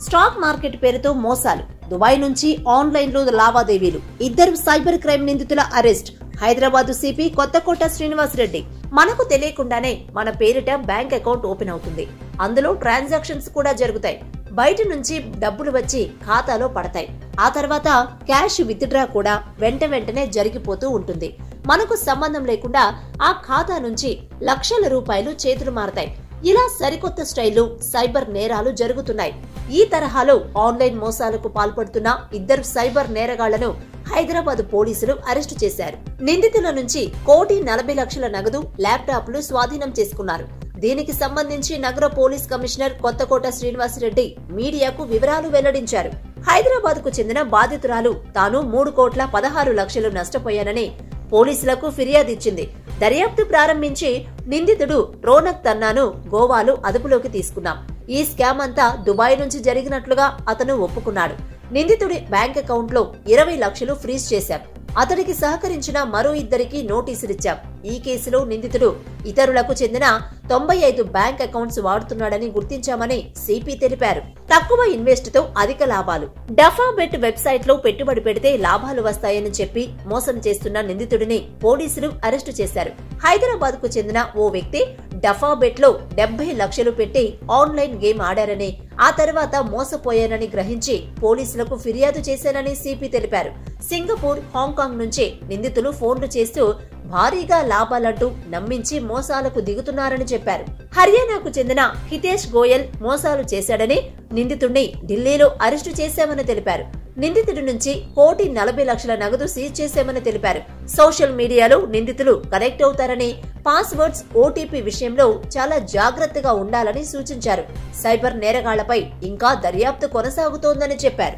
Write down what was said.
Stock market పేరుతో మోసాలు, Dubai నుంచి ఆన్లైన్ లో లావాదేవీలు, ఇద్దరు సైబర్ క్రైమ్ నిందితుల అరెస్ట్. హైదరాబాద్ సిపి కొత్తకోట శ్రీనివాస్ రెడ్డి. మనకు తెలియకుండానే మన పేరిట బ్యాంక్ అకౌంట్ ఓపెన్ అవుతుంది. అందులో ట్రాన్సాక్షన్స్ కూడా జరుగుతాయి. బయట నుంచి డబ్బులు వచ్చి ఖాతాలో పడతాయి. ఆ తర్వాత క్యాష్ విత్డ్రా కూడా వెంటనే జరిగిపోతూ ఉంటుంది. మనకు సంబంధం లేకుండా ఆ ఖాతా నుంచి లక్షల రూపాయలు చేతులు మారతాయి. ఇలా సరికొత్త స్టైల్లో సైబర్ నేరాలు జరుగుతున్నాయి. ఈ తరహాలో ఆన్లైన్ మోసాలకు పాల్పడుతున్న ఇద్దరు సైబర్ నేరగాళ్లను హైదరాబాద్ పోలీసులు అరెస్టు చేశారు. నిందితుల నుంచి 1,40,00,000 నగదు, ల్యాప్టాప్లు స్వాధీనం చేసుకున్నారు. దీనికి సంబంధించి నగర పోలీస్ కమిషనర్ కొత్తకోట శ్రీనివాస్ రెడ్డి మీడియాకు వివరాలు వెల్లడించారు. హైదరాబాద్ కు చెందిన బాధితురాలు తాను 3,16,00,000 నష్టపోయానని పోలీసులకు ఫిర్యాదిచ్చింది. దర్యాప్తు ప్రారంభించి నిందితుడు రోనక్ తన్నాను గోవాలో అదుపులోకి తీసుకున్నాం. ఈ స్కామ్ అంతా దుబాయ్ నుంచి జరిగినట్లుగా అతను ఒప్పుకున్నాడు. నిందితుడి బ్యాంక్ అకౌంట్ లో 20 లక్షలు ఫ్రీజ్ చేశాం. అతడికి సహకరించిన మరో ఇద్దరికి నోటీసులిచ్చాం. ఈ కేసులో నిందితుడు ఇతరులకు చెందిన 95 బ్యాంక్ అకౌంట్స్ వాడుతున్నాడని గుర్తించామని సిపి తెలిపారు. తక్కువ ఇన్వెస్ట్ తో అధిక లాభాలు. డఫాబెట్ వెబ్సైట్ లో పెట్టుబడి పెడితే లాభాలు వస్తాయని చెప్పి మోసం చేస్తున్న నిందితుడిని పోలీసులు అరెస్టు చేశారు. హైదరాబాద్ కు చెందిన ఓ వ్యక్తి డఫాబెట్ లో 70 లక్షలు పెట్టి ఆన్లైన్ గేమ్ ఆడారని, ఆ తర్వాత మోసపోయానని గ్రహించి పోలీసులకు ఫిర్యాదు చేశానని సిపి తెలిపారు. సింగపూర్, హాంకాంగ్ నుంచి నిందితులు ఫోన్లు చేస్తూ భారీగా లాభాలంటూ నమ్మించి మోసాలకు దిగుతున్నారని చెప్పారు. హర్యానాకు చెందిన హితేష్ గోయల్ మోసాలు చేశాడని నిందితుడిని ఢిల్లీలో అరెస్టు చేశామని తెలిపారు. నిందితుడి నుంచి 1,40,00,000 నగదు సీజ్ చేశామని తెలిపారు. సోషల్ మీడియాలో నిందితులు కనెక్ట్ అవుతారని, పాస్వర్డ్స్, ఓటీపీ విషయంలో చాలా జాగ్రత్తగా ఉండాలని సూచించారు. సైబర్ నేరగాళ్లపై ఇంకా దర్యాప్తు కొనసాగుతోందని చెప్పారు.